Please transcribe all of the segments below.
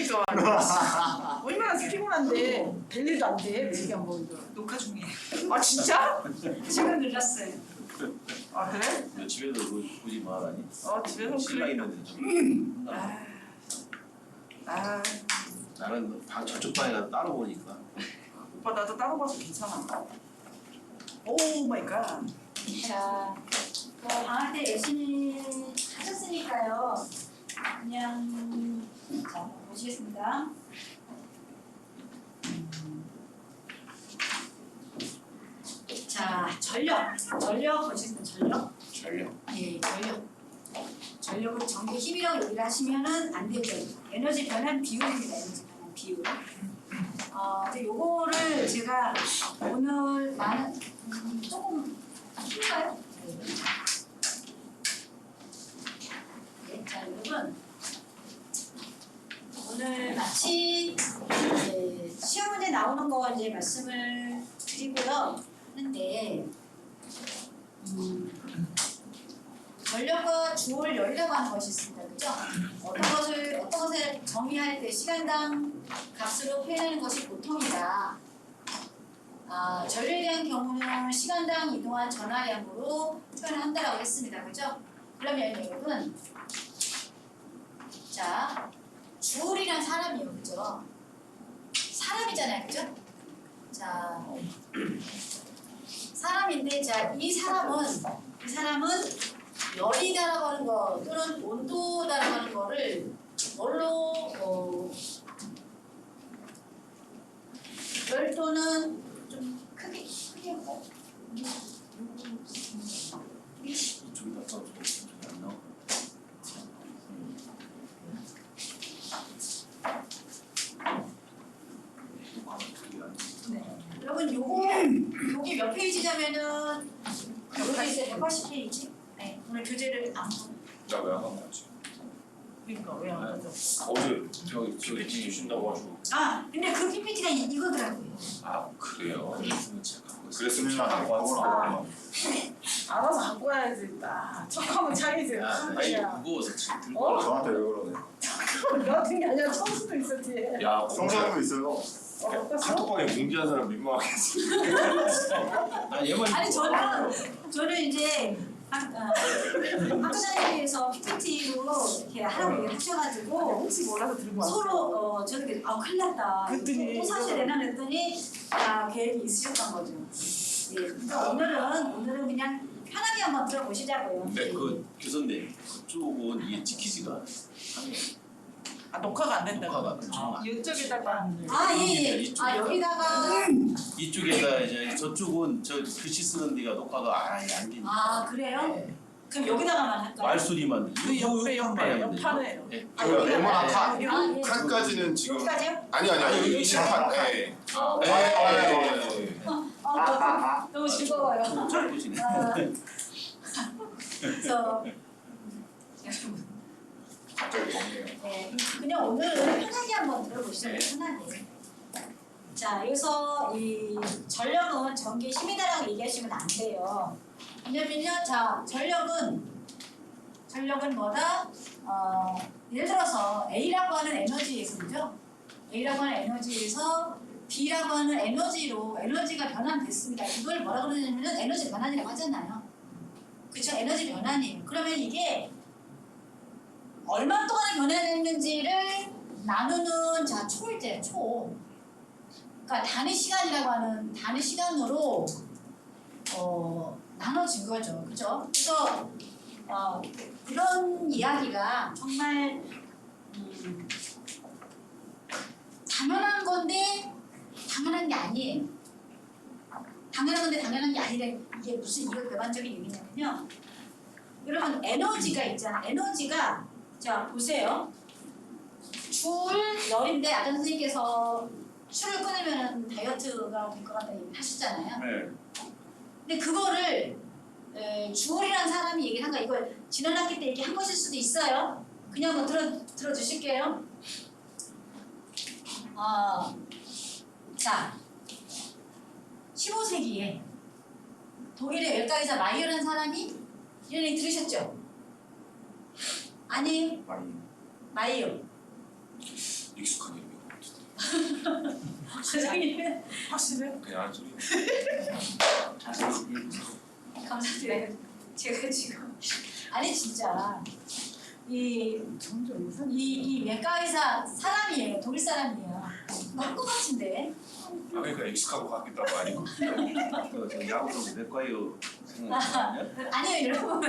좋아하네. 얼마나 피곤한데 될 일도 안 돼. 시간 보니까. 녹화 중이에요. 아 진짜? 지금 눌렀어요. 아 그래? 너 집에서 보지 말아니? 집에서 신랑 그래. 있는데 좀. 아 나는 저쪽 방에 가서 따로 보니까. 오빠 나도 따로 봐서 괜찮아. 오 마이 갓. 자, 방학 때 열심히 하셨으니까요. 그냥 자 보시겠습니다. 자, 전력 보시겠습니다. 전력. 전력. 예, 전력은 전기 힘이라고 얘기를 하시면은 안 되죠. 에너지 변환 비율입니다. 에너지 변환 비율. 근데 요거를 제가 오늘 조금 힘들까요? 네, 자 여러분 오늘 마치 시험 문제 나오는 거 이제 말씀을 드리고요. 하는데 전력과 주올열이라고 하는 것이 있습니다. 그죠? 어떤 것을 정의할 때 시간당 값으로 표현하는 것이 보통이다. 전류에 대한 경우는 시간당 이동한 전하량으로 표현을 한다라고 했습니다. 그죠? 그러면 여러분, 자, 주올이란 사람이에요. 그죠? 사람이잖아요. 그죠? 자, 사람인데, 자, 이 사람은 열이다라고 하는 거 또는 온도다라고 하는 거를 뭘로 열 또는 좀 크게 하고 이쪽에다 써줘. 이쪽에 안 나와. 네. 여러분 요게 몇 페이지냐면은 여기 있어요. 180페이지. 네. 오늘 교재를 안 보고. 나 왜 안 갖고 왔지? 그러니까 왜 안 가져? 어제 저기 PPT 주신다고 하시고. 근데 그 PPT가 이거더라고요. 아 그래요? 그랬으면 제가 갖고 있어. 그랬으면 나 갖고 왔구나. 알아서 갖고 와야지. 척하면 차리지. 아니 무거워서 지금 들고 어? 올라. 저한테 왜 그러네? 너 같은 게 아니라 청수도 있었지. 야 성장도 있어요. 어땠어? 한꺼번에 공지한 사람 민망하겠지. 난 얘만. 아니 저는 이제 학교장에 비해서 PPT로 이렇게 하라고 얘기를 하셔가지고 혹시 몰라서 들고 왔어. 서로 저도 큰일 났다. 그랬더니 또 사실 내놨더니 계획이 있으셨던 거죠. 예. 그래서 오늘은 그냥 편하게 한번 들어보시자고요. 근데 그 교수님 그쪽은 이게 찍히지가 않아요. 녹화가 안 된다고. 녹화가 그쪽. 이쪽에다가 예. 여기다가 이쪽에다 이제 저쪽은 저 글씨 쓰는 데가 녹화가 아예 안 되니까. 그래요? 네. 그럼 여기다가만 할까요? 말소리만. 그 옆판에. 네. 네모난 칸. 예. 칸까지는 지금 여기까지요? 아니 여기 20칸. 네. 네. 너무 즐거워요. 잘 보시네. 그래서 갑자기 덥네요. 네, 그냥 오늘은 편하게 한번 들어보시죠. 편하게. 자, 여기서 이 전력은 전기 힘이다라고 얘기하시면 안 돼요. 왜냐면요, 자, 전력은 뭐다? 예를 들어서 A라고 하는 에너지에서 그죠? A라고 하는 에너지에서 B라고 하는 에너지가 변환됐습니다. 이걸 뭐라 그러냐면 에너지 변환이라고 하잖아요. 그쵸? 에너지 변환이에요. 그러면 이게 얼마 동안에 변화됐는지를 나누는 초일제예요. 초. 그러니까 단위 시간이라고 하는 단위 시간으로 나눠진 거죠. 그죠? 그래서 그런 이야기가 정말 당연한 건데 당연한 게 아니에요. 당연한 건데 당연한 게 아니라 이게 무슨 이거 배반적인 얘기냐면요. 여러분 에너지가 있잖아. 에너지가 자 보세요. 줄 열인데 아까 선생님께서 술을 끊으면 다이어트가 될 것 같다 얘기 하셨잖아요. 네. 근데 그거를 주울이라는 사람이 얘기를 한 거야. 이걸 지난 학기 때 얘기한 것일 수도 있어요. 그냥 한번 들어주실게요. 자 15세기에 독일의 열강의사 마이어라는 사람이 이런 얘기 들으셨죠? 아니 마이어. 익숙한. 과장님 확실해? 그냥 한 소리. 자세히 얘기해보세요. 감사드려요. 제가 지금 아니 진짜 이 외과 의사 사람이에요. 독일 사람이에요. 한국 같은데. 아 그러니까 익숙하고 같기도 하고 아니고. 저 야구도 외과요 생각하거든요. 아니요 여러분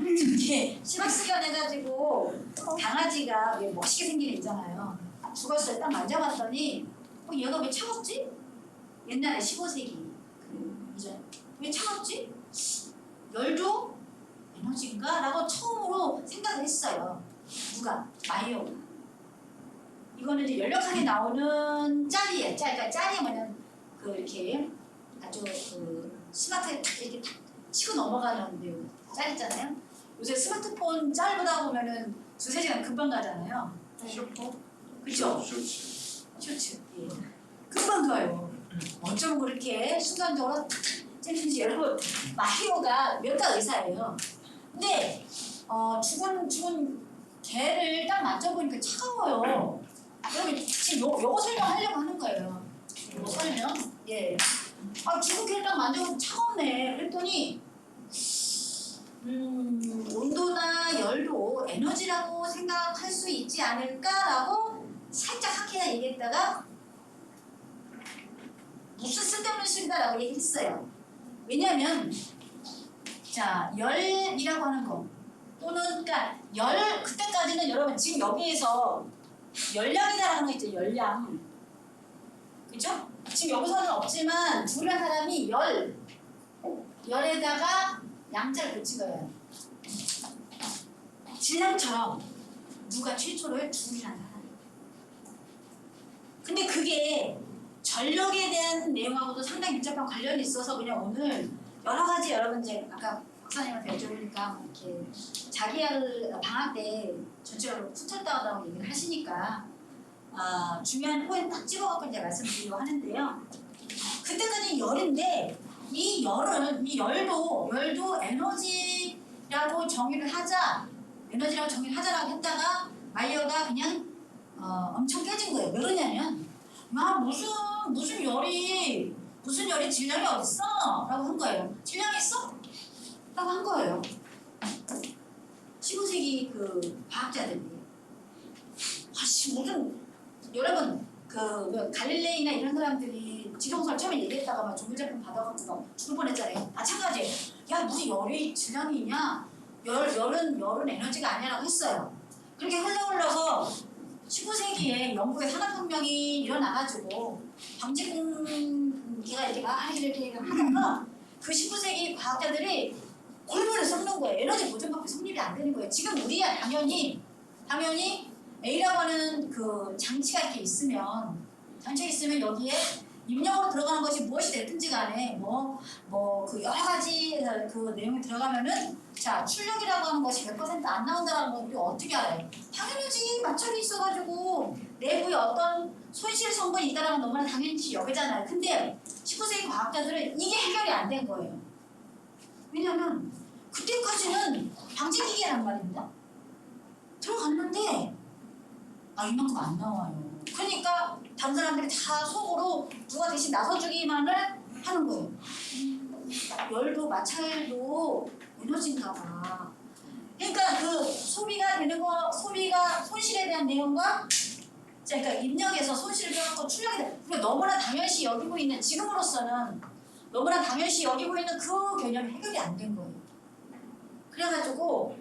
이렇게 시박수견 해가지고 강아지가 왜 멋있게 생긴 애 있잖아요. 죽었어요. 딱 만져봤더니 얘가 왜 차갑지? 옛날에 15세기 그 이전 왜 차갑지? 열도 에너지인가? 라고 처음으로 생각을 했어요. 누가? 마이어가. 이거는 이제 연력하게 나오는 짤이에요. 그러니까 짤이 뭐냐면 그 이렇게 아주 그 스마트하게 탁 이렇게 탁 치고 넘어가는 내용 짤 있잖아요. 요새 스마트폰 짤보다 보면은 2-3시간 금방 가잖아요. 그쵸? 쇼츠. 예. 금방 가요. 어쩜 그렇게 순간적으로 찔리는지 여러분 마히오가 외과 의사예요. 근데 죽은 개를 딱 만져보니까 차가워요. 그러면 지금 요거 설명하려고 하는 거예요. 요거 설명. 예. 죽은 개를 딱 만져보면 차갑네. 그랬더니 온도나 열도 에너지라고 생각할 수 있지 않을까라고 살짝 하키나 얘기했다가 무슨 쓸데없는 소리다라고 얘기했어요. 왜냐하면 자 열이라고 하는 거 또는 그러니까 열 그때까지는 여러분 지금 여기에서 열량이라는 거 있죠. 열량 그죠? 지금 여기서는 없지만 둘이란 사람이 열에다가 양자를 붙인 거예요. 질량처럼 누가 최초로 둘이란 사람. 근데 그게 전력에 대한 내용하고도 상당히 밀접한 관련이 있어서 그냥 오늘 여러 가지 여러분 이제 아까 박사님한테 여쭤보니까 이렇게 자기야를 방학 때 전체적으로 붙였다고 얘기를 하시니까 중요한 포인트 딱 찍어갖고 이제 말씀드리려고 하는데요. 그때까지 열인데 이 열도 에너지라고 정의를 하자라고 했다가 마이어가 그냥 엄청 깨진 거예요. 왜 그러냐면 무슨 열이 질량이 어딨어? 라고 한 거예요. 질량이 있어? 라고 한 거예요. 15세기 그 과학자들이 여러분 그 갈릴레이나 이런 사람들이 지동설 처음에 얘기했다가 막 종교제품 받아갖고 죽을 뻔했잖아요. 마찬가지예요. 야 무슨 열이 질량이 있냐? 열은 에너지가 아니라고 했어요. 그렇게 흘러서 19세기에 영국의 산업혁명이 일어나가지고 방직기가 이렇게 하다가 그 19세기 과학자들이 골고루 썩는 거예요. 에너지 보존밖에 성립이 안 되는 거예요. 지금 우리야 당연히 A라고 하는 그 장치가 이렇게 있으면 여기에 입력으로 들어가는 것이 무엇이 됐든지 간에 그 여러 가지 그 내용이 들어가면은 자 출력이라고 하는 것이 100% 안 나온다라는 걸 우리 어떻게 알아요? 당연하지. 마찰이 있어가지고 내부에 어떤 손실 성분이 있다라는 너무나 당연시 여기잖아요. 근데 19세기 과학자들은 이게 해결이 안 된 거예요. 왜냐면 그때까지는 방직기계란 말입니다. 들어갔는데 이만큼 안 나와요. 그러니까 다른 사람들이 다 속으로 누가 대신 나서주기만을 하는 거예요. 열도 마찰도 에너지인가 봐. 그러니까 그 소비가 손실에 대한 내용과 그러니까 입력에서 손실을 빼갖고 출력이 돼. 그러니까 너무나 당연시 여기고 있는 지금으로서는 너무나 당연시 여기고 있는 그 개념이 해결이 안 된 거예요. 그래가지고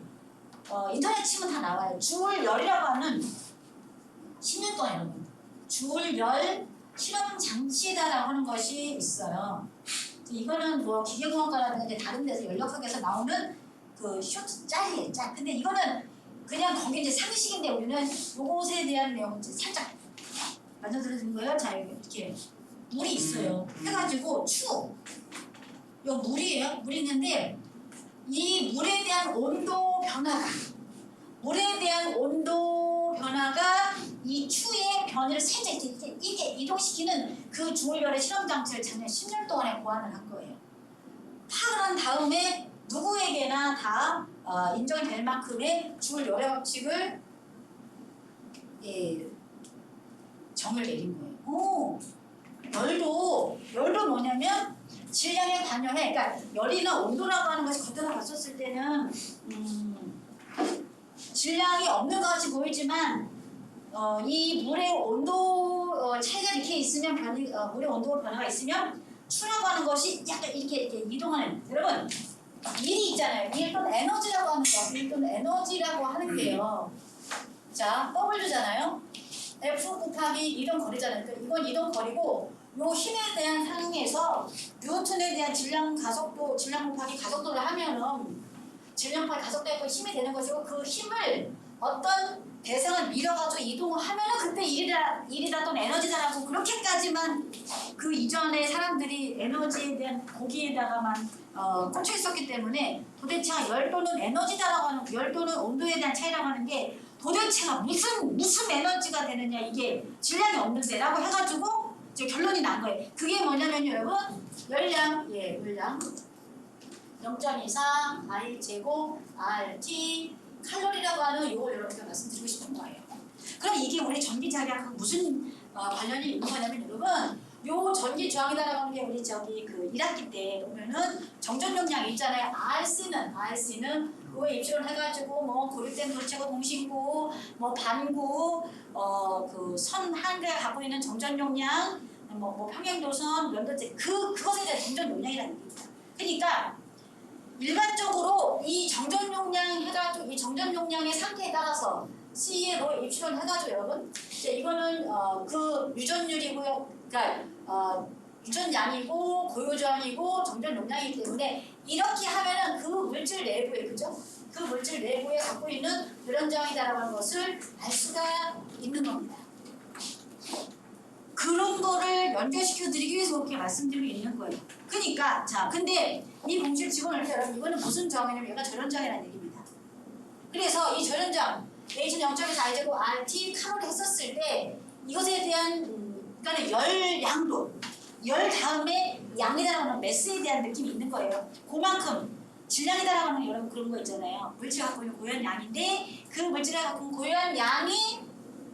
인터넷 치면 다 나와요. 주울열이라고 하는 10년 동안 여러분 주울열 실험 장치다라고 하는 것이 있어요. 이거는 기계공학과라든가 다른 데서 연력학에서 나오는 그 쇼트 짤이에요. 짤. 근데 이거는 그냥 거기 이제 상식인데 우리는 요것에 대한 내용을 이제 살짝 만져드리는 거예요. 자 이렇게 물이 있어요. 해가지고 요 물이에요. 물이 있는데 이 물에 대한 온도 변화가 이 추의 변이를 살짝 이게 이동시키는 그 주울열의 실험 장치를 작년 10년 동안에 고안을 한 거예요. 파악을 한 다음에 누구에게나 다 인정이 될 만큼의 주울열의 법칙을 정을 내린 거예요. 오, 열도 뭐냐면 질량에 관여해. 그러니까 열이나 온도라고 하는 것이 겉으로 봤었을 때는 질량이 없는 것 같이 보이지만 이 물의 온도 차이가 이렇게 있으면 물의 온도 변화가 있으면 추라고 하는 것이 약간 이렇게 이동하는, 여러분 일이 있잖아요. 일 또는 에너지라고 하는 거, 일 또는 에너지라고 하는 게요. 자, W잖아요. F 곱하기 이동 거리잖아요. 그러니까 이건 이동 거리고 요 힘에 대한 상황에서 뉴턴에 대한 질량 곱하기 가속도를 하면은 질량 곱하기 가속도가 힘이 되는 것이고, 그 힘을 어떤 대상을 밀어가지고 이동을 하면은 그때 일이다 또는 에너지다라고, 그렇게까지만 그 이전에 사람들이 에너지에 대한 거기에다가만 꽂혀 있었기 때문에 도대체가 열 또는 에너지다라고 하는, 열 또는 온도에 대한 차이라고 하는 게 도대체가 무슨 에너지가 되느냐, 이게 질량이 없는데라고 해가지고 이제 결론이 난 거예요. 그게 뭐냐면요, 여러분, 열량 0.24 I 제곱 RT 칼로리라고 하는 요걸 여러분께 말씀드리고 싶은 거예요. 그럼 이게 우리 전기 자기하고 무슨 관련이 있는 거냐면, 여러분, 요 전기 저항이다라고 하는 게 우리 그 1학기 때 보면은 정전 용량 있잖아요. RC는 그거에 입시를 해가지고 뭐 고립된 도체고 동신구, 뭐 반구, 그 선 한 개가 갖고 있는 정전 용량, 뭐 평행도선, 면도체, 그것에 대한 정전 용량이라는 얘기입니다. 그러니까 일반적으로 이 정전 용량 해가지고 이 정전 용량의 상태에 따라서 C로 입시를 해가지고, 여러분, 이제 이거는 그 유전율이고요. 그러니까 유전량이고 고유저항이고 정전 용량이기 때문에 이렇게 하면은 그 물질 내부에, 그죠? 그 물질 내부에 갖고 있는 열연저항이다라고 하는 것을 알 수가 있는 겁니다. 그런 거를 연결시켜 드리기 위해서 그렇게 말씀드리고 있는 거예요. 그러니까 자, 근데 이 공식을 집어넣을 때 여러분, 이거는 무슨 저항이냐면 얘가 절연저항이라는 얘기입니다. 그래서 이 절연저항 H는 0.24 I제곱 RT 칼로리 했었을 때 이것에 대한 그러니까 열 다음에 양이다라고 하는 매스에 대한 느낌이 있는 거예요. 그만큼 질량이다라고 하는 여러분 그런 거 있잖아요. 물질이 갖고 있는 고유한 양인데 그 물질이 갖고 있는 고유한 양이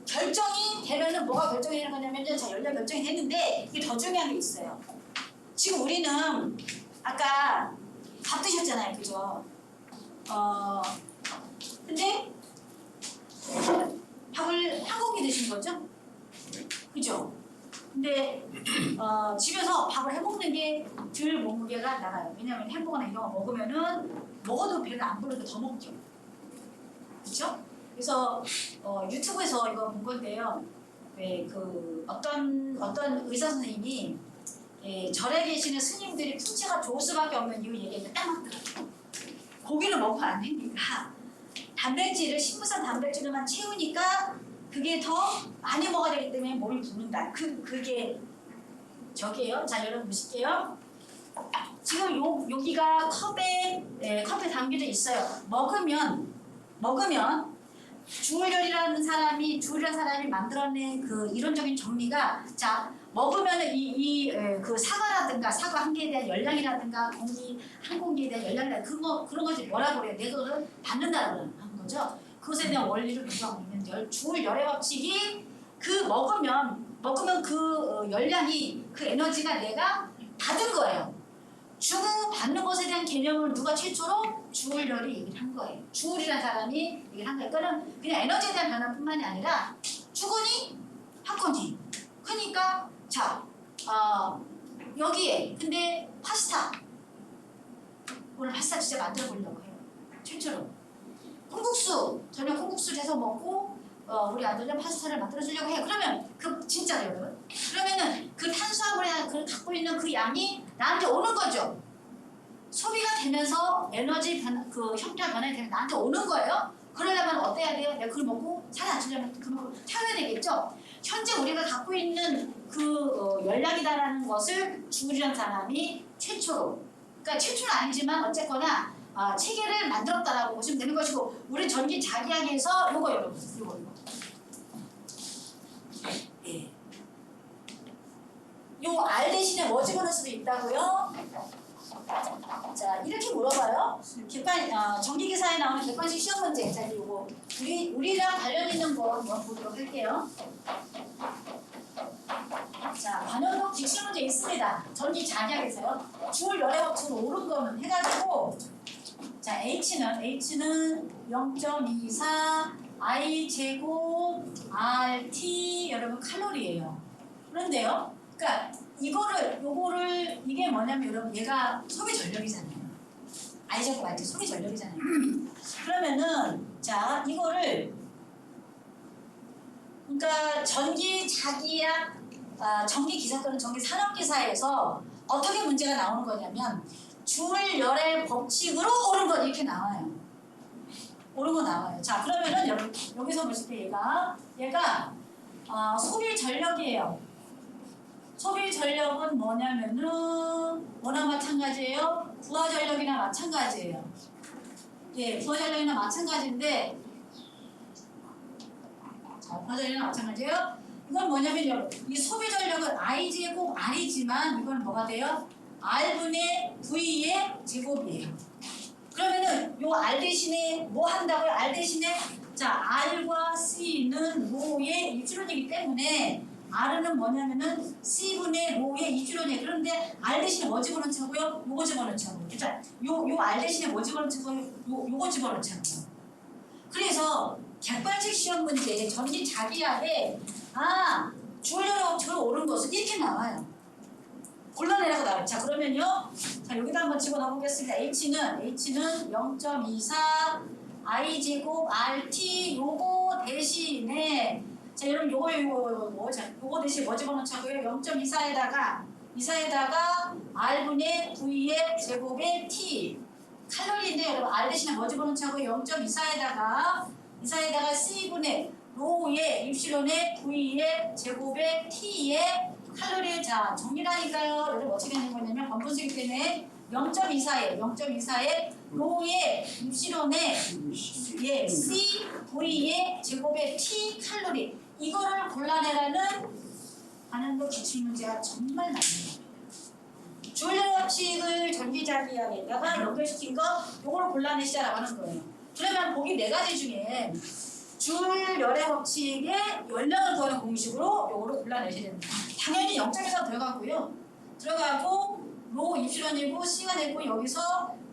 결정이 되면은 뭐가 결정이 되는 거냐면, 자, 열량 결정이 됐는데 이게 더 중요한 게 있어요. 지금 우리는 아까 밥 드셨잖아요, 그죠? 근데 밥을 한 공기 드신 거죠? 그죠? 근데 집에서 밥을 해먹는 게 덜 몸무게가 나가요. 왜냐하면 햄버거나 이런 거 먹어도 배가 안 부르니까 더 먹죠. 그렇죠? 그래서 유튜브에서 이거 본 건데요. 왜 그 어떤 의사 선생님이 절에 계시는 스님들이 풍채가 좋을 수밖에 없는 이유 얘기했는데 딱 맞더라고요. 고기를 먹으면 안 되니까 단백질을, 식물성 단백질만 채우니까 그게 더 많이 먹어야 되기 때문에 몸이 붓는다. 그게 저기예요. 자, 여러분 보실게요. 지금 여기가 컵에 담겨져 있어요. 먹으면 주울열이라는 사람이 만들어낸 그 이론적인 정리가, 자, 먹으면 그 사과 한 개에 대한 열량이라든가 공기 한 공기에 대한 열량이라든가 그런 것이 뭐라고 그래요? 내도를 받는다라고 하는 거죠. 그것에 대한 원리를 구성하고 있는 주울열의 법칙이, 먹으면 그 열량이, 그 에너지가 내가 받은 거예요. 주고 받는 것에 대한 개념을 누가 최초로? 주울열이 얘기를 한 거예요. 주울이라는 사람이 얘기를 한 거예요. 그거는 그냥 에너지에 대한 변화뿐만이 아니라 주거니 받거니. 그러니까 자, 여기에 근데 파스타, 오늘 파스타 진짜 만들어 보려고 해요. 최초로 저녁 콩국수를 해서 먹고 우리 아들은 파스타를 만들어 주려고 해요. 그러면 진짜로 여러분, 그러면은 그 탄수화물에 갖고 있는 그 양이 나한테 오는 거죠. 소비가 되면서 에너지 그 형태가 변화가 되면 나한테 오는 거예요. 그러려면 어때야 돼요? 내가 그걸 먹고 살이 안 찌려면 그걸 태워야 되겠죠. 현재 우리가 갖고 있는 그 열량이다라는 것을 주울이라는 사람이 최초로, 그러니까 최초는 아니지만 어쨌거나 체계를 만들었다라고 보시면 되는 것이고, 우리 전기 자기학에서 요거 여러분, 요거. 예. 요 R 대신에 뭐 집어넣을 수도 있다고요? 자, 이렇게 물어봐요. 전기기사에 나오는 객관식 시험 문제. 자, 이거 우리랑 관련 있는 거 한번 보도록 할게요. 기출문제 있습니다. 전기 자기학에서요. 주울 열의 법칙으로 옳은 거는 해가지고 자 H는 0.24 I 제곱 RT 여러분 칼로리예요. 그런데요. 그러니까 요거를 이게 뭐냐면 여러분 얘가 소비 전력이잖아요. I 제곱 RT 소비 전력이잖아요. 그러면은 자 이거를 그러니까 전기 자기학 전기 기사 또는 전기 산업 기사에서 어떻게 문제가 나오는 거냐면 주울 열의 법칙으로 옳은 것 이렇게 나와요. 옳은 거 나와요. 자 그러면은 여기서 보실 때 얘가 소비 전력이에요. 소비 전력은 뭐냐면은 뭐나 마찬가지예요. 부하 전력이나 마찬가지예요. 예, 부하 전력이나 마찬가지인데 자, 부하 전력이나 마찬가지예요. 이건 뭐냐면 이 소비 전력은 I 제곱 R이지만 이건 뭐가 돼요? R분의 V의 제곱이에요. 그러면은 요 R 대신에 뭐 한다고요? R 대신에 자 R과 C는 로의 입주론이기 때문에 R은 뭐냐면은 C분의 로의 입주론이에요. 그런데 R 대신에 뭐 집어넣자고요? 요거 집어넣자고요. 자, 요 R 대신에 뭐 집어넣자고요? 요거 집어넣자고요. 그래서 객관식 시험 문제 전기 자기학에 주얼열의 법칙으로 옳은 것은 이렇게 나와요. 골라내라고 나와요. 자 그러면요. 자 여기다 한번 집어넣어 보겠습니다. H는 0.24 I 제곱 RT 요거 대신에 자 여러분 요거 대신 뭐 집어넣자고요? 0.24에다가 R분의 V의 제곱의 T 칼로리인데 여러분 R 대신에 뭐 집어넣자고요? 0.24에다가 C분의 로의 입실론의 V의 제곱의 T의 칼로리의 자 정리라니까요. 여러분 어떻게 되는 거냐면 번분수기 때문에 0.24에 로의 입실론의 C V의 제곱의 T 칼로리 이거를 골라내라는 반응도 기출문제가 정말 많습니다. 주얼 법칙을 전기자기학에다가 연결시킨 거 요거를 골라내시라고 하는 거예요. 그러면 보기 4가지 중에 주얼 열의 법칙에 연령을 더하는 공식으로 요거를 골라내셔야 됩니다. 당연히 0.1가 들어가고 로 입실론이고 C가 되고 여기서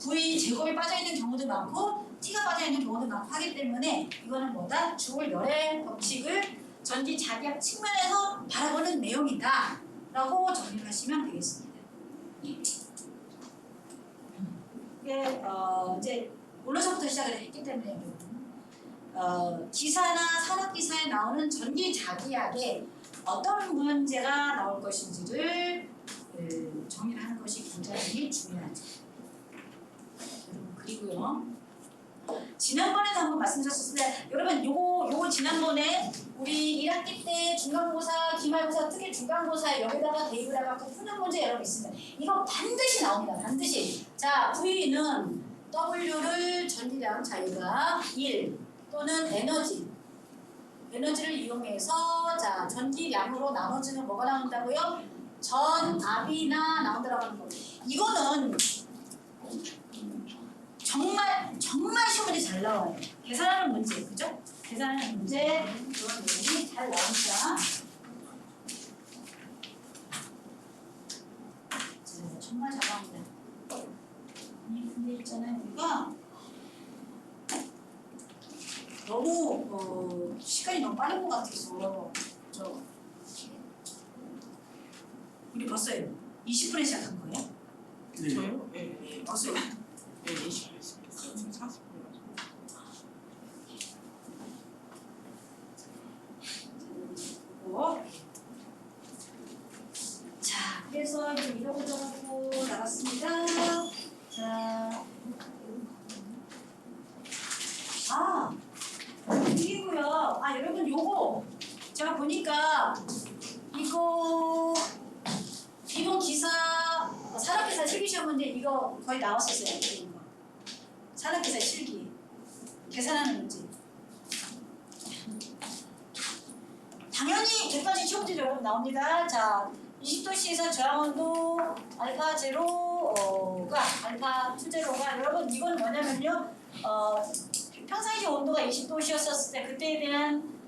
V 제곱이 빠져있는 경우도 많고 T가 빠져있는 경우도 많고 하기 때문에 이거는 뭐다? 주얼 열의 법칙을 전기 자기학 측면에서 바라보는 내용이다 라고 정리를 하시면 되겠습니다. 이게 이제 오늘서부터 시작을 했기 때문에 기사나 산업기사에 나오는 전기 자기학에 어떤 문제가 나올 것인지를 정리를 하는 것이 굉장히 중요하죠. 그리고요. 지난번에도 한번 말씀드렸었는데 여러분 요거 지난번에 우리 1학기 때 중간고사, 기말고사, 특히 중간고사에 여기다가 대입을 해갖고 푸는 문제 여러분 있습니다. 이거 반드시 나옵니다. 반드시. 자, V는 W를 전기량 자유가 1 또는 에너지를 이용해서 자 전기량으로 나눠지면 뭐가 나온다고요? 전압이나 나온다라고 하는 거. 이거는 정말 시험 문제 잘 나와요. 계산하는 문제, 그죠? 계산하는 문제 그런 내용이 잘 나옵니다. 정말 잘 나옵니다. 이 문제 있잖아요. 우리가 너무 시간이 너무 빠른 것 같아서 우리 벌써 20분에 시작한 거예요? 저요? 네. 벌써 네, 20분 했습니다. 40분 자, 그래서 이제 이러고 저러고 나갔습니다. 자, 이기고요. 여러분 요거 제가 보니까 이거 이번 기사 산업기사 실기시험 문제 이거 거의 나왔었어요. 이거. 산업기사 실기 계산하는 문제. 당연히 객관식 시험 문제 여러분 나옵니다. 자, 20도씨에서 저항온도 알파 제로가 알파 2제로가 여러분 이건 뭐냐면요. 평상시 온도가 20도씨였을 때 그때에 대한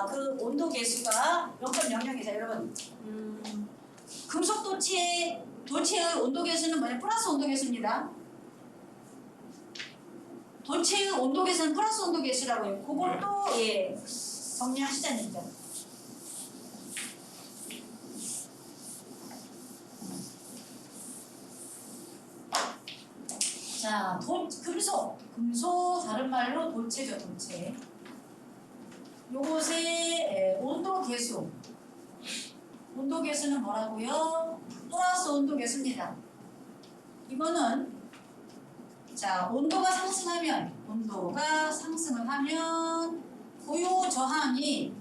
그 온도 계수가 0.00이죠. 여러분 금속 도체의 온도 계수는 뭐냐? 플러스 온도 계수입니다. 도체의 온도 계수는 플러스 온도 계수라고 해요. 그것도 예, 정리하시자니까. 자, 금속 다른 말로 도체죠, 도체. 요것의 온도 계수. 온도 계수는 뭐라고요? 플러스 온도 계수입니다. 이거는 자, 온도가 상승을 하면 고요 저항이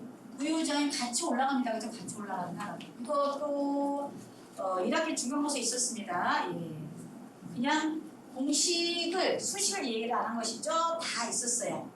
같이 올라갑니다. 그죠? 같이 올라간다. 이것도 1학기 중간고사에 있었습니다. 예. 그냥 공식을 수식을 얘기를 안 한 것이죠. 다 있었어요.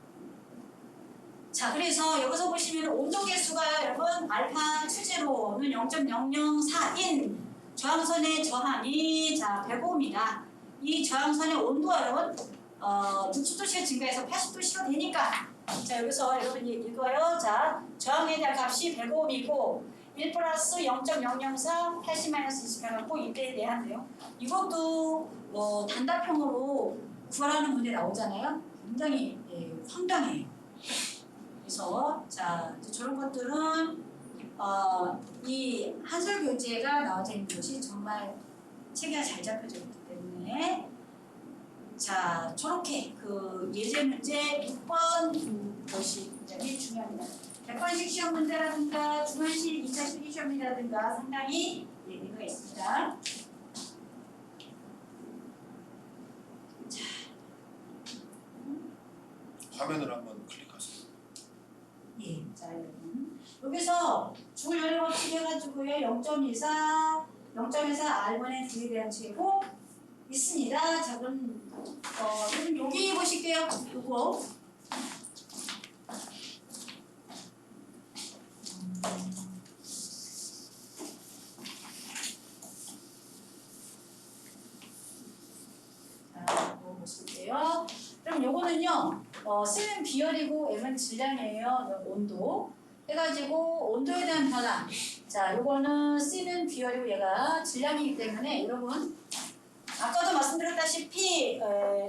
자, 그래서 여기서 보시면 온도 계수가 여러분 알파 최제로는 0.004인 저항선의 저항이 자 105입니다. 이 저항선의 온도가 여러분 60도씨가 증가해서 80도씨가 되니까 자 여기서 여러분이 읽어요. 자 저항에 대한 값이 105이고 1 플러스 0.004 80-20 해갖고 이때에 대한데요. 이것도 단답형으로 구하라는 문제 나오잖아요. 굉장히 황당해요. 그래서 자 저런 것들은 이 한술 교재가 나와져 있는 것이 정말 체계가 잘 잡혀져 있기 때문에 자 저렇게 그 예제 문제 6번 것이 굉장히 중요합니다. 100번씩 시험 문제라든가 중간실 2차 실기 시험이라든가 상당히 의미가 있습니다. 화면을 한번 클릭하세요. 예, 자 여러분 여기서 주열 법칙 해가지고요 0.24 R1의 V에 대한 제곱 있습니다. 자 그럼 여러분 여기 보실게요. 요거 자 이거 보실게요. 그럼 요거는요 C는 비열이고 M은 질량이에요. 온도 해가지고 온도에 대한 변화. 자, 요거는 C는 비열이고 얘가 질량이기 때문에 여러분 아까도 말씀드렸다시피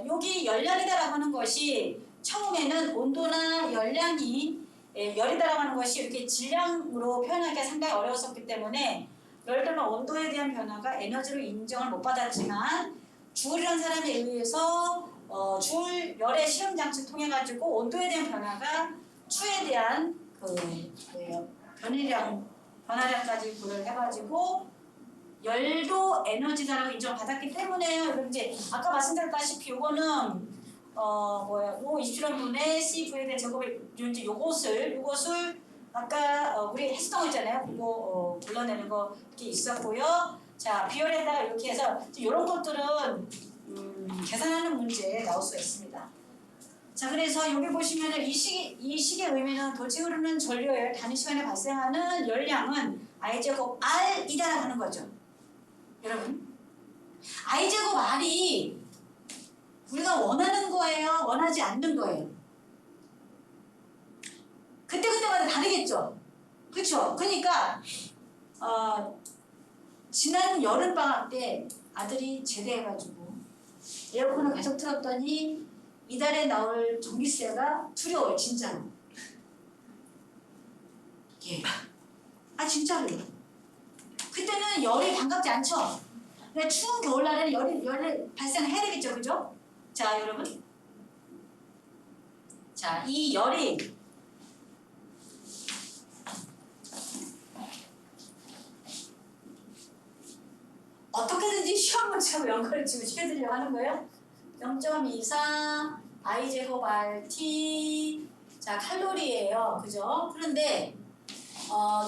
여기 열량이다라고 하는 것이 처음에는 온도나 열량이 열이다라고 하는 것이 이렇게 질량으로 표현하기가 상당히 어려웠었기 때문에 열들은 온도에 대한 변화가 에너지로 인정을 못 받았지만 주울이라는 사람에 의해서 주울 열의 실험 장치를 통해 가지고 온도에 대한 변화가 추에 대한 변화량까지 고려를 해가지고 열도 에너지다라고 인정받았기 때문에 여러분 이제 아까 말씀드렸다시피 요거는 로 27원분의 CV에 대한 제곱을 이제 요것을 아까 우리 했었던 거 있잖아요. 그거 불러내는 거 이렇게 있었고요. 자 비열에다가 이렇게 해서 이런 것들은 계산하는 문제에 나올 수 있습니다. 자 그래서 여기 보시면은 이 식의 의미는 도체 흐르는 전류열 단위 시간에 발생하는 열량은 I제곱 R이다라고 하는 거죠. 여러분 I제곱 R이 우리가 원하는 거예요? 원하지 않는 거예요? 그때마다 다르겠죠? 그렇죠? 그러니까 지난 여름방학 때 아들이 제대해가지고 에어컨을 계속 틀었더니 이달에 나올 전기세가 두려워요, 진짜로. 예. 진짜로. 그때는 열이 반갑지 않죠? 근데 추운 겨울날에는 열이 발생해야 되겠죠, 그죠? 자, 여러분. 자, 이 열이 어떻게든지 시험 문제하고 연결을 지금 시켜드리려고 하는 거예요. 0.24 I제곱 RT 자 칼로리예요. 그죠? 그런데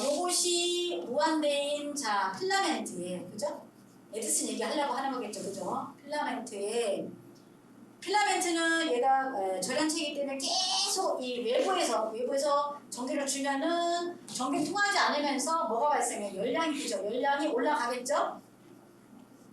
요것이 무한대인 자 필라멘트에 그죠? 에디슨 얘기하려고 하는 거겠죠. 그죠? 필라멘트는 얘가 절연체이기 때문에 계속 이 외부에서 전기를 주면은 전기 통하지 않으면서 뭐가 발생해요? 열량이 그죠? 열량이 올라가겠죠?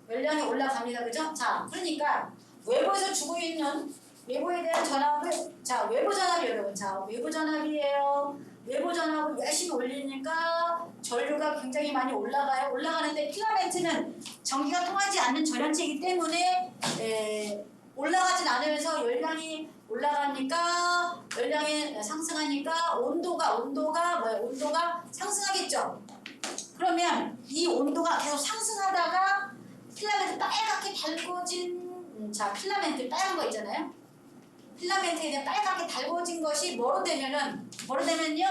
열량이 올라갑니다. 그죠? 자, 그러니까 외부에서 주고 있는 외부에 대한 전압을 자, 외부 전압이 여러분. 자, 외부 전압이에요. 외부 전압을 열심히 올리니까 전류가 굉장히 많이 올라가요. 올라가는데 필라멘트는 전기가 통하지 않는 절연체이기 때문에 올라가진 않으면서 열량이 올라가니까 열량이 상승하니까 온도가 상승하겠죠. 그러면 이 온도가 계속 상승하다가 필라멘트 빨갛게 달궈진 필라멘트 빨간 거 있잖아요. 필라멘트에 대한 빨갛게 달궈진 것이 뭐로 되면요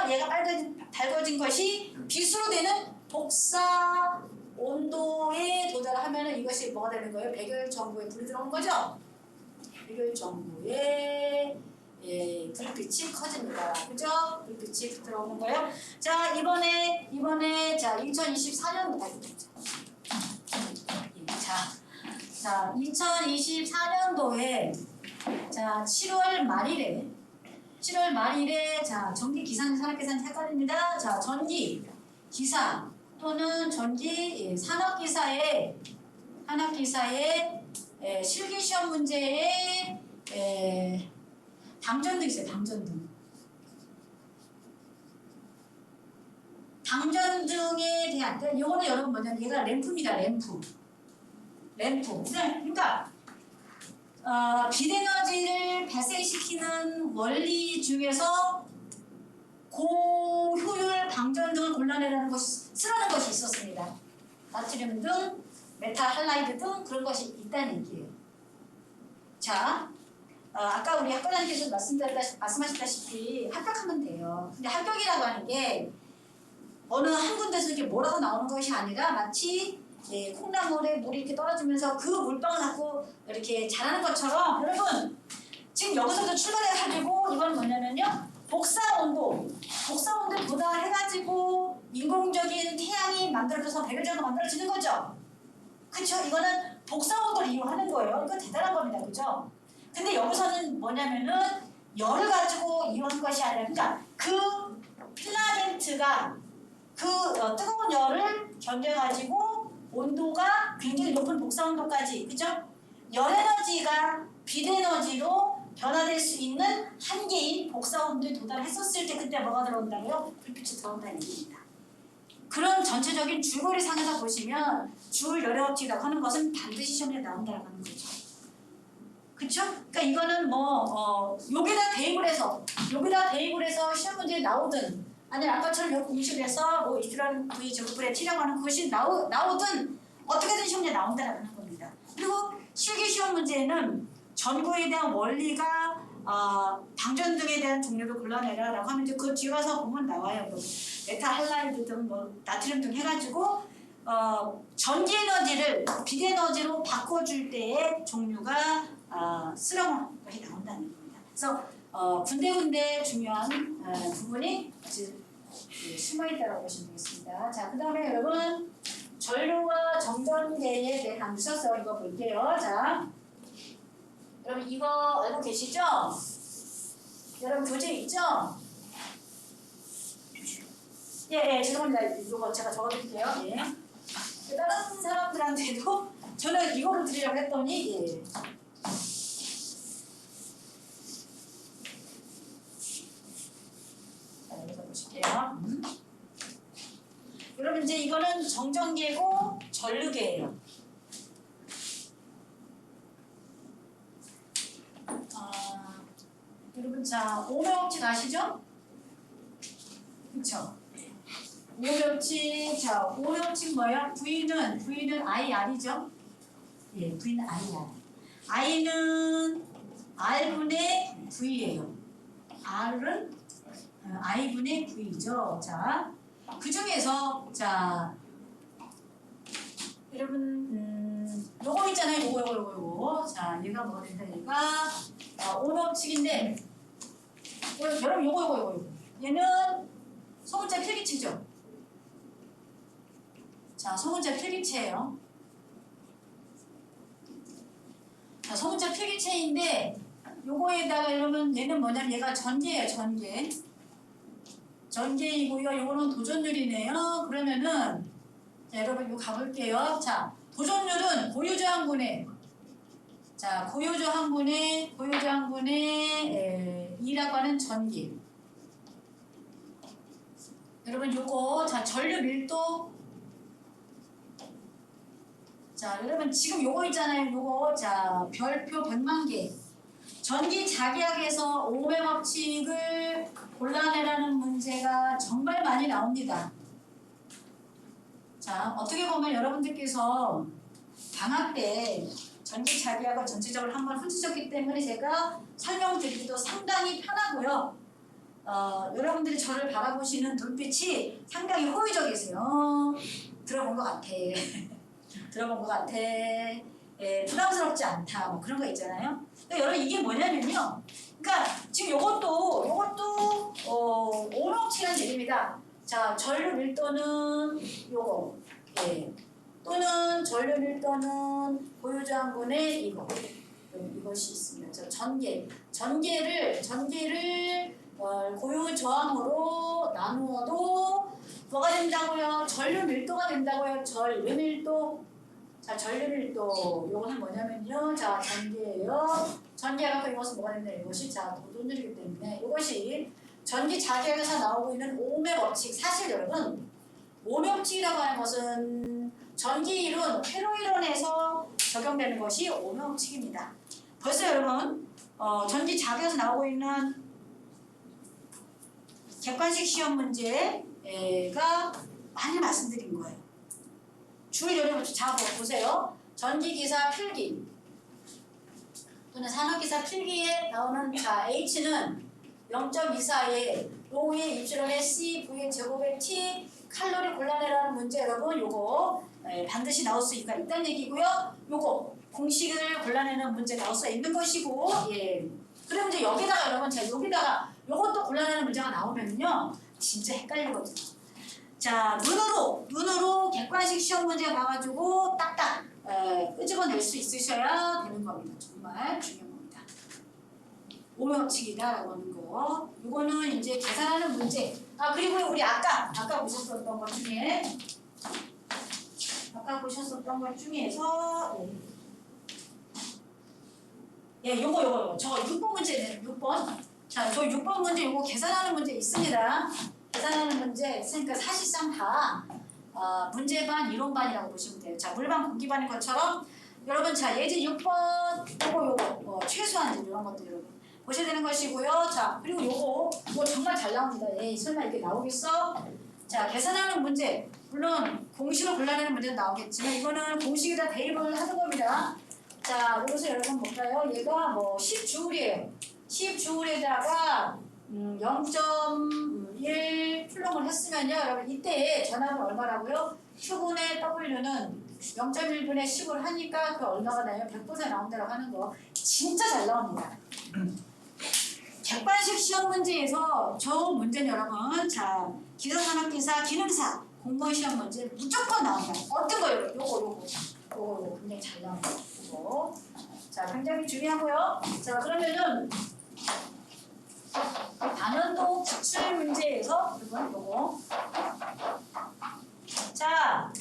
얘가 달궈진 것이 빛으로 되는 복사 온도에 도달하면은 이것이 뭐가 되는 거예요? 백열전구에 불이 들어오는 거죠. 백열전구에 불빛이 커집니다. 그죠? 불빛이 들어오는 거예요. 자 이번에 자 2024년도 자 2024년도에 자 7월 말일에 자 전기 기상 산업계산 헷갈립니다. 자 전기 기사 또는 전기 산업기사의 실기 시험 문제에 당전등 있어요. 당전등에 대한 이거는 여러분 뭐냐면 얘가 램프입니다. 램프. 그러니까 빛에너지를 발생시키는 원리 중에서 고효율 방전등을 골라내라는 것이 쓰라는 것이 있었습니다. 나트륨 등, 메탈 할라이드 등 그런 것이 있다는 얘기예요. 자, 아까 우리 학과장님께서 말씀하셨다시피 합격하면 돼요. 근데 합격이라고 하는 게 어느 한 군데서 이렇게 몰아서 나오는 것이 아니라 마치 콩나물에 물이 이렇게 떨어지면서 그 물방울 갖고 이렇게 자라는 것처럼 여러분 지금 여기서부터 출발해가지고 이건 뭐냐면요 복사 온도에 도달해가지고 인공적인 태양이 만들어져서 백열전구가 만들어지는 거죠. 그쵸? 이거는 복사 온도를 이용하는 거예요. 이거 대단한 겁니다. 그죠? 근데 여기서는 뭐냐면은 열을 가지고 이용한 것이 아니라 그러니까 그 필라멘트가 그 뜨거운 열을 견뎌가지고 온도가 굉장히 높은 복사 온도까지 그죠? 열 에너지가 빛 에너지로 변화될 수 있는 한계인 복사 온도에 도달했었을 때 그때 뭐가 들어온다고요? 불빛이 들어온다는 얘기입니다. 그런 전체적인 줄거리 상에서 보시면 줄 열애업체라고 하는 것은 반드시 시험에 나온다고 하는 거죠. 그쵸? 그러니까 이거는 여기다 대입을 해서 시험 문제에 나오든 아니면 아까처럼 요 공식을 해서 뭐 이스라엘 V 제곱분의 T라고 하는 것이 나오든 어떻게든 시험에 나온다라고 하는 겁니다. 그리고 실기 시험 문제는 전구에 대한 원리가 방전등에 대한 종류를 골라내라라고 하면 이제 그 뒤에 가서 보면 나와요. 뭐 메탈 할라이드 등 뭐 나트륨 등 해가지고 전기 에너지를 빛 에너지로 바꿔줄 때의 종류가 쓰라고 것이 나온다는 겁니다. 그래서 군데군데 중요한 부분이 숨어있다고 보시면 되겠습니다. 자, 그 다음에 여러분 전류와 정전계에 대해 강조해서 이거 볼게요. 자, 여러분 이거 알고 계시죠? 여러분 교재 있죠? 예, 죄송합니다. 이거 제가 적어드릴게요. 예. 다른 사람들한테도 저는 이거를 드리려고 했더니 예. 자, 여기서 보실게요. 여러분 이제 이거는 정전계고 전류계예요. 여러분 자 오명업칙 아시죠? 그쵸? 오명업칙 자 오명업칙 뭐예요? V는 IR이죠? 예, V는 IR. I는 R분의 V예요. R은 I분의 V죠. 자, 그 중에서 자 여러분 요거 있잖아요. 요거. 자, 얘가 뭐가 된다? 얘가 오명업칙인데 여러분 요거. 얘는 소문자 필기체죠. 자, 소문자 필기체예요. 자, 소문자 필기체인데 요거에다가 여러분 얘는 뭐냐면 얘가 전개예요. 전개이고요. 요거는 도전율이네요. 그러면은 자, 여러분 이거 가볼게요. 자, 도전율은 고유저항분의 자, 고유저항분의 2라고 하는 전기. 여러분 요거 자 전류 밀도 자 여러분 지금 요거 있잖아요. 요거 자 별표 100만 개 전기 자기약에서 오음의 법칙을 골라내라는 문제가 정말 많이 나옵니다. 자 어떻게 보면 여러분들께서 방학 때 전기 자기약을 전체적으로 한번 훑으셨기 때문에 제가 설명드리기도 상당히 편하고요. 여러분들이 저를 바라보시는 눈빛이 상당히 호의적이세요. 들어본 것 같아. 들어본 것 같아. 예, 부담스럽지 않다. 뭐 그런 거 있잖아요. 그러니까 여러분 이게 뭐냐면요. 그러니까 지금 요것도 오목치라는 얘기입니다. 자 전류 밀도는 요거. 예. 또는 전류 밀도는 고유저항분의 이것이 있습니다. 저 전개를 고유저항으로 나누어도 뭐가 된다고요? 전류 밀도가 된다고요. 전류 밀도. 자 전류 밀도 요거는 뭐냐면요. 자 전개예요. 전개가 이것은 뭐가 된다? 이것이 자 도돈율이기 때문에 이것이 전기 자기약에서 나오고 있는 오음의 법칙. 사실 여러분 오음의 법칙이라고 하는 것은 전기 이론, 회로 이론에서 적용되는 것이 오음의 법칙입니다. 벌써 여러분 전기 자기약에서 나오고 있는 객관식 시험 문제가 많이 말씀드린 거예요. 주의 여러분 자 보세요. 전기기사 필기 또는 산업기사 필기에 나오는 자 H는 0.24에 로우의 입출원의 C, V의 제곱의 T 칼로리 골라내라는 문제 여러분 요거 반드시 나올 수 있다는 얘기고요. 요거 공식을 골라내는 문제 나올 수 있는 것이고 예. 그럼 이제 여기다가 여러분 자 여기다가 요것도 골라내는 문제가 나오면요 진짜 헷갈리거든요. 자 눈으로 객관식 시험 문제 봐가지고 딱딱 끄집어낼 수 있으셔야 되는 겁니다. 정말 중요한 겁니다. 오음의 법칙이다라고 하는 거. 이거는 이제 계산하는 문제. 그리고 우리 아까 보셨었던 것 중에 요거 저 6번 문제네요. 6번. 자, 저 6번 문제 요거 계산하는 문제 있습니다. 계산하는 문제 있으니까 사실상 다 문제반 이론반이라고 보시면 돼요. 자, 물반 공기반인 것처럼 여러분 자 예제 6번 요거 최소한 이런 것들 여러분 보셔야 되는 것이고요. 자 그리고 요거 정말 잘 나옵니다. 설마 이게 나오겠어? 자 계산하는 문제 물론 공식을 골라내는 문제는 나오겠지만 이거는 공식에다 대입을 하는 겁니다. 자 여기서 여러분 볼까요? 얘가 뭐 10주울이에요. 10주울에다가 0.1 풀롱을 했으면요. 여러분 이때 전압은 얼마라고요? Q분의 W는 0.1분의 10을 하니까 그 얼마가 나요? 100% 나온다고 하는 거 진짜 잘 나옵니다. 객관식 시험 문제에서 저 문제는 여러분 자 기사산업기사 기능사 공무원 시험 문제 무조건 나옵니다. 어떤 거예요? 요거 굉장히 잘 나옵니다. 요거 자 굉장히 중요하고요. 자 그러면은 단원도 기출 문제에서 여러분 요거 자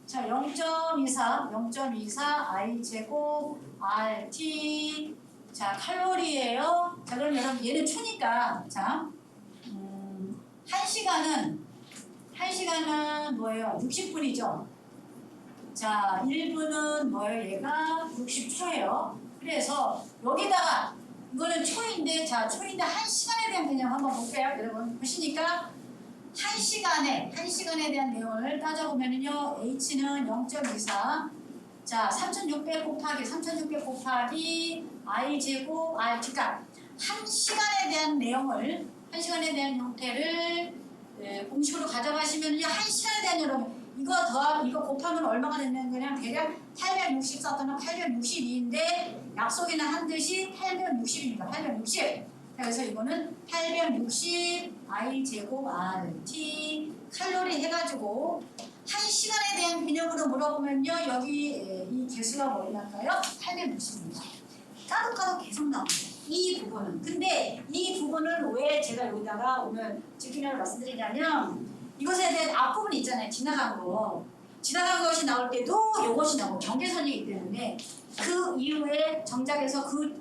0.24 I 제곱 RT 자 칼로리예요. 자 그럼 여러분 얘는 초니까 자 1시간은 뭐예요? 60분이죠. 자 1분은 뭐예요? 얘가 60초예요. 그래서 여기다가 이거는 초인데 자 초인데 1시간에 대한 개념 한번 볼게요. 여러분 보시니까 1시간에 대한 내용을 따져보면요. H는 0.24 자 3600 곱하기 I 제곱 RT가 1시간에 대한 형태를 공식으로 가져가시면요. 1시간에 대한 여러분 이거 곱하면 얼마가 되는 거냐 대략 860 썼더니 862인데 약속이나 한 듯이 860입니다. 860 그래서 이거는 860 I 제곱 RT 칼로리 해가지고 1시간에 대한 개념으로 물어보면요. 여기 이 개수가 뭐일까요? 860입니다. 까득까득 계속 나옵니다. 이 부분은. 근데 이 부분을 왜 제가 여기다가 오늘 집중적으로 말씀드리냐면 이것에 대한 앞부분이 있잖아요. 지나간 것이 나올 때도 이것이 나오고 경계선이기 때문에 그 이후에 정작에서 그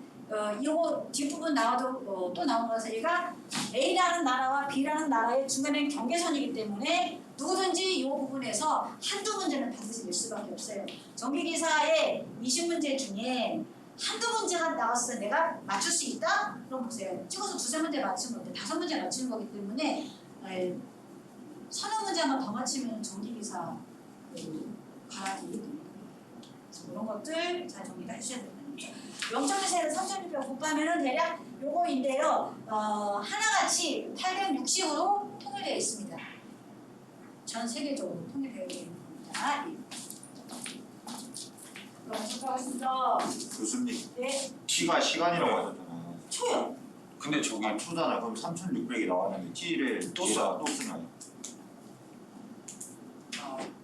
이거 뒷부분 나와도 또 나온 것은 얘가 A라는 나라와 B라는 나라의 중간에 경계선이기 때문에 누구든지 이 부분에서 한두 문제는 반드시 낼 수밖에 없어요. 전기기사의 20문제 중에 한두 문제가 나왔을 때 내가 맞출 수 있다? 그럼 보세요. 찍어서 두세 문제 맞추면 돼. 5문제 맞추는 거기 때문에 서너 문제 한번 더 맞추면 전기기사 가락이 됩니다. 그래서 이런 것들 잘 정리를 해주셔야 됩니다. 0.1에서 3.6배 곱하면은 대략 요거인데요. 하나같이 860으로 통일되어 있습니다. 전 세계적으로 통일되어 있는 겁니다. 그럼 시작하겠습니다. 교수님, 네, T가 시간이라고 하셨잖아요. 초요. 근데 저기 초잖아. 그럼 3,600이 나왔는데 T를 또 뒤에다 또 쓰나요?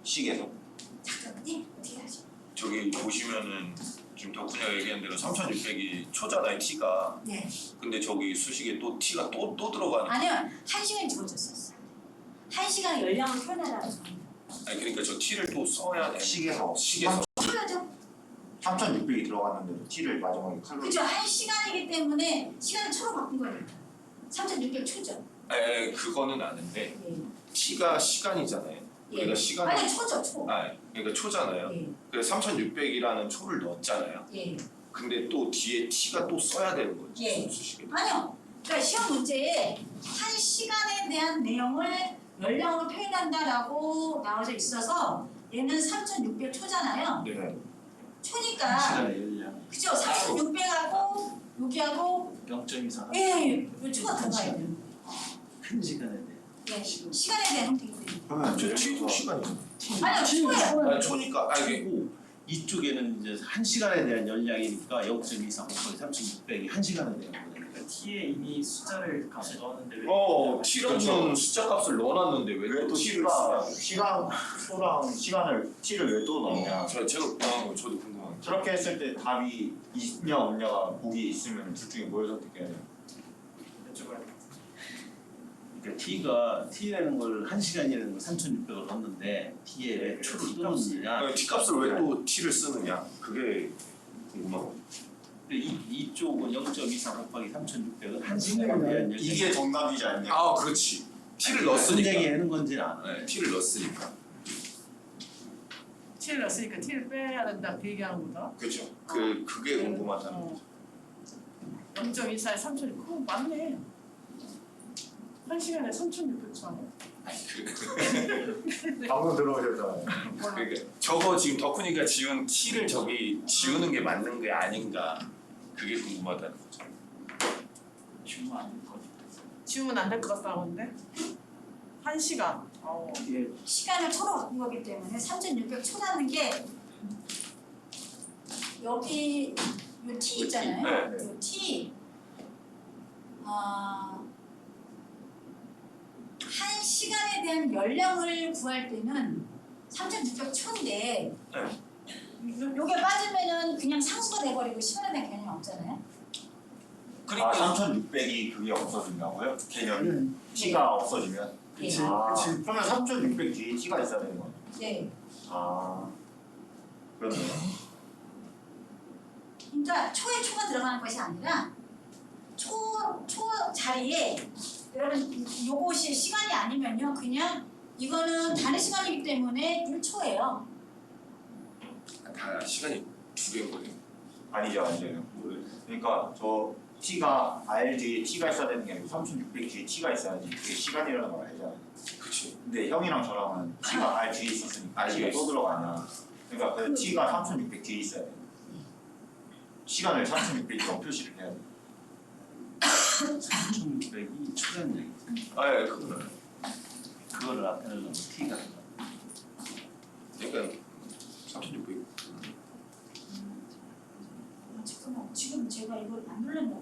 식에서? 작가님 어떻게 하죠? 저기 보시면은 지금 덕분이가 얘기한 대로 3,600이 초잖아요 T가. 네. 근데 저기 수식에 또 T가 또 들어가는. 아니요, 1시간이 주어졌었어요. 1시간 열량을 표현하라는 겁니다. 아니 그러니까 저 T를 또 써야 돼. 식에서. 식에서. 초요죠. 3,600이 들어갔는데 T를 마지막에 칼로. 그죠? 1시간이기 때문에 시간을 초로 바꾼 거니까. 3,600 초죠. 에 그거는 아는데 예. T가 시간이잖아요. 우리가 예. 시간을 아니 초죠, 초. 그러니까 초잖아요. 예. 그래서 3,600이라는 초를 넣었잖아요. 예. 근데 또 뒤에 T가 또 써야 되는 거지. 예. 수식에. 아니요. 그러니까 시험 문제에 1시간에 대한 내용을 열량으로 표현한다라고 나와져 있어서 얘는 3,600 초잖아요. 네. 초니까 시간의 열량 그죠? 3,600하고 여기하고 0.24 예, 요 초가 들어가 있는. 한 시간에 대해 예, 시간에 대한 형태이기 때문에. 그러면 저 이제 T도 시간이잖아. 아니요, 초예요. 아니 초니까 아니 그리고 이쪽에는 이제 한 시간에 대한 열량이니까 0.24 곱하기 3,600이 한 시간에 대한 거니까 T에 이미 숫자를 값을 넣었는데 왜 T라는 숫자 값을 넣어놨는데 왜 왜 또 또 T를 T가 쓰냐? 시간 초랑 시간을 T를 왜 또 넣냐? 제가 저도 궁금한 게. 저렇게 했을 때 답이 있냐 없냐가 보기 있으면 둘 중에 뭘 선택해야 돼요? 여쭤봐야 돼. 그러니까 T라는 걸 한 시간이라는 걸 3,600을 넣었는데 T에 왜 초를 또 넣느냐 T 값을 왜 또 T를 쓰느냐? 그게 궁금하고. 이쪽은 0.24 곱하기 3,600은 한 시간에 대한 열량 이게 정답이지 않냐? 아 그렇지. T를 무슨 넣었으니까. 얘기하는 건지는 알아. 네, T를 넣었으니까. T를 넣었으니까 T를 빼야 된다 그 얘기하는 거다. 그렇죠. 그게 궁금하다는 거죠. 0.24에 3,600 그거 맞네. 1시간에 3,600초 하네. 아니 방금 들어오셨잖아요. 그러니까 저거 지금 덕훈이가 지은 T를 저기 지우는 게 맞는 게 아닌가. 그게 궁금하다는 거죠. 주문 안될 것 같아. 지우면 안 될 것 같다는데. 1시간. 이게 시간을 초로 바꾼 거기 때문에 3,600 초라는 게 여기 요 T 있잖아요. 네. 요 T 한 시간에 대한 연령을 구할 때는 3,600 초인데 요게 빠지면은 그냥 상수가 돼버리고 시간에 대한 개념이 없잖아요. 아 3,600이 그게 없어진다고요? 개념이? T가 없어지면? 예. 아, 그러면 3,600 뒤에 T가 있어야 되는 거예요? 네. 아 그렇네요. 그러니까 초에 초가 들어가는 것이 아니라 초 자리에 여러분 요것이 시간이 아니면요 그냥 이거는 단위 시간이기 때문에 1초예요. 다 시간이 두 개인 거네요. 아니죠. 그러니까 저 T가 R 뒤에 T가 있어야 되는 게 아니고 3,600 뒤에 T가 있어야지 그게 시간이라는 걸 알잖아요. 그렇지. 근데 형이랑 저랑은 T가 R 뒤에 있었으니까 R T가 뒤에 또 들어가냐. 그러니까 그 T가 3,600 뒤에 있어야 돼. 시간을 3,600이라고 표시를 해야 돼. 3,600이 초란 얘기지. 아 예, 그거는. 그거를 앞에 넣으면 T가 그러니까 3,600. 잠깐만 지금 제가 이걸 안 눌렀나